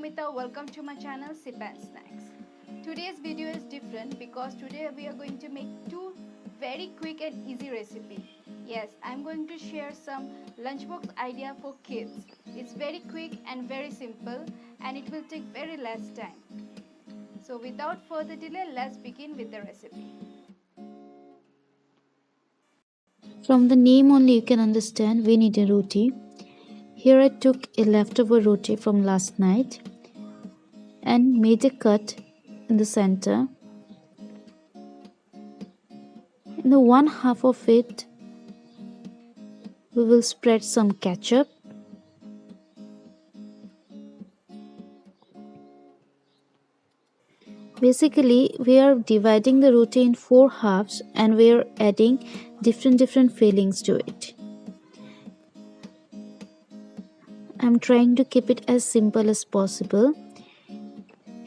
Momita, welcome to my channel Sip and Snacks. Today's video is different because today we are going to make two very quick and easy recipe. Yes, I'm going to share some lunchbox idea for kids. It's very quick and very simple and it will take very less time. So without further delay, let's begin with the recipe. From the name only you can understand we need a roti. Here I took a leftover roti from last night and made a cut in the center. In the one half of it, we will spread some ketchup. Basically, we are dividing the roti in 4 halves and we are adding different fillings to it. I'm trying to keep it as simple as possible.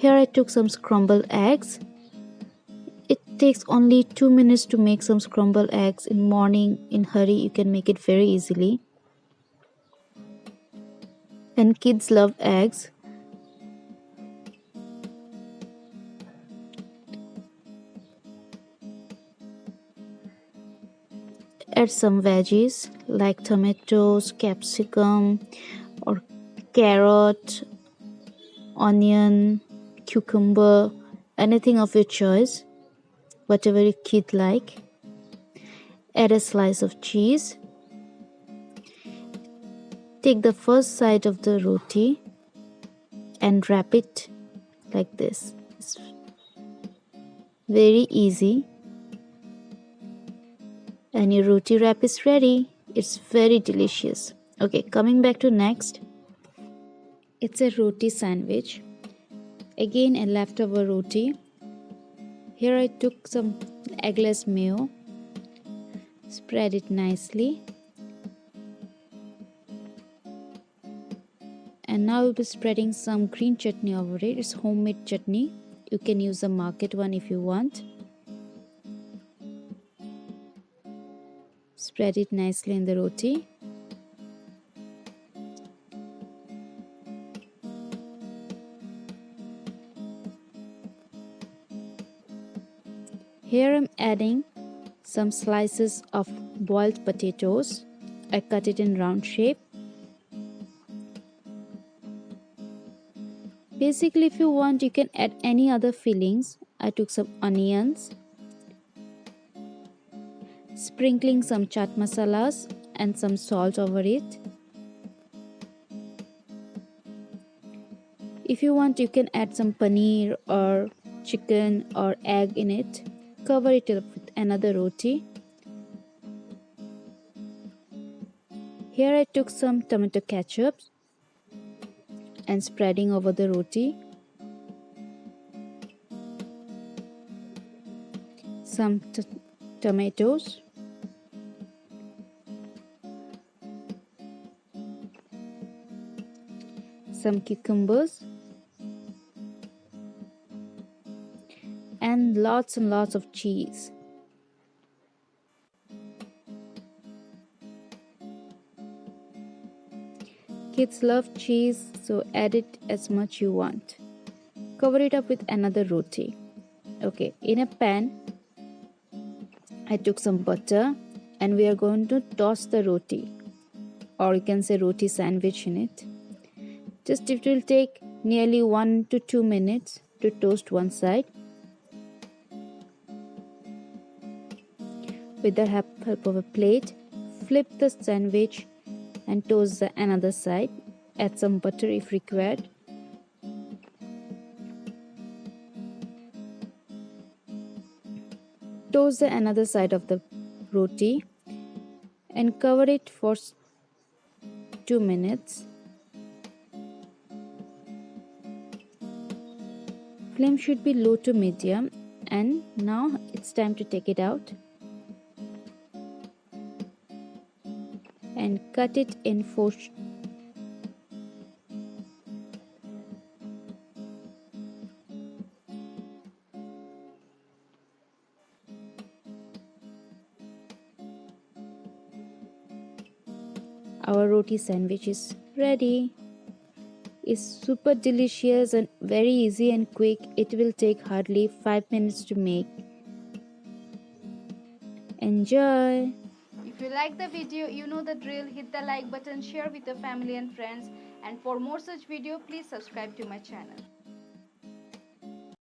Here I took some scrambled eggs. It takes only 2 minutes to make some scrambled eggs. In morning, in hurry, you can make it very easily. And kids love eggs. Add some veggies like tomatoes, capsicum or carrot, onion, cucumber, anything of your choice, whatever your kid like. Add a slice of cheese. Take the first side of the roti and wrap it like this. It's very easy. And your roti wrap is ready. It's very delicious. Okay, coming back to next. It's a roti sandwich. Again a leftover roti. Here I took some eggless mayo. Spread it nicely. And now we'll be spreading some green chutney over it. It's homemade chutney. You can use the market one if you want. Spread it nicely in the roti. Here I'm adding some slices of boiled potatoes. I cut it in round shape. Basically, if you want, you can add any other fillings. I took some onions, sprinkling some chaat masalas and some salt over it. If you want, you can add some paneer or chicken or egg in it. Cover it up with another roti. Here I took some tomato ketchup and spreading over the roti. Some tomatoes. Some cucumbers. And lots of cheese. Kids love cheese, so add it as much you want. Cover it up with another roti. Okay, in a pan, I took some butter and we are going to toss the roti, or you can say roti sandwich in it. Just it will take nearly 1 to 2 minutes to toast one side. With the help of a plate, flip the sandwich and toast the another side. Add some butter if required. Toast the another side of the roti and cover it for 2 minutes. Flame should be low to medium, and now it's time to take it out and cut it in 4 Our roti sandwich is ready. is super delicious and very easy and quick. It will take hardly 5 minutes to make. Enjoy! If you like the video, you know the drill. Hit the like button, share with your family and friends. And for more such video, please subscribe to my channel.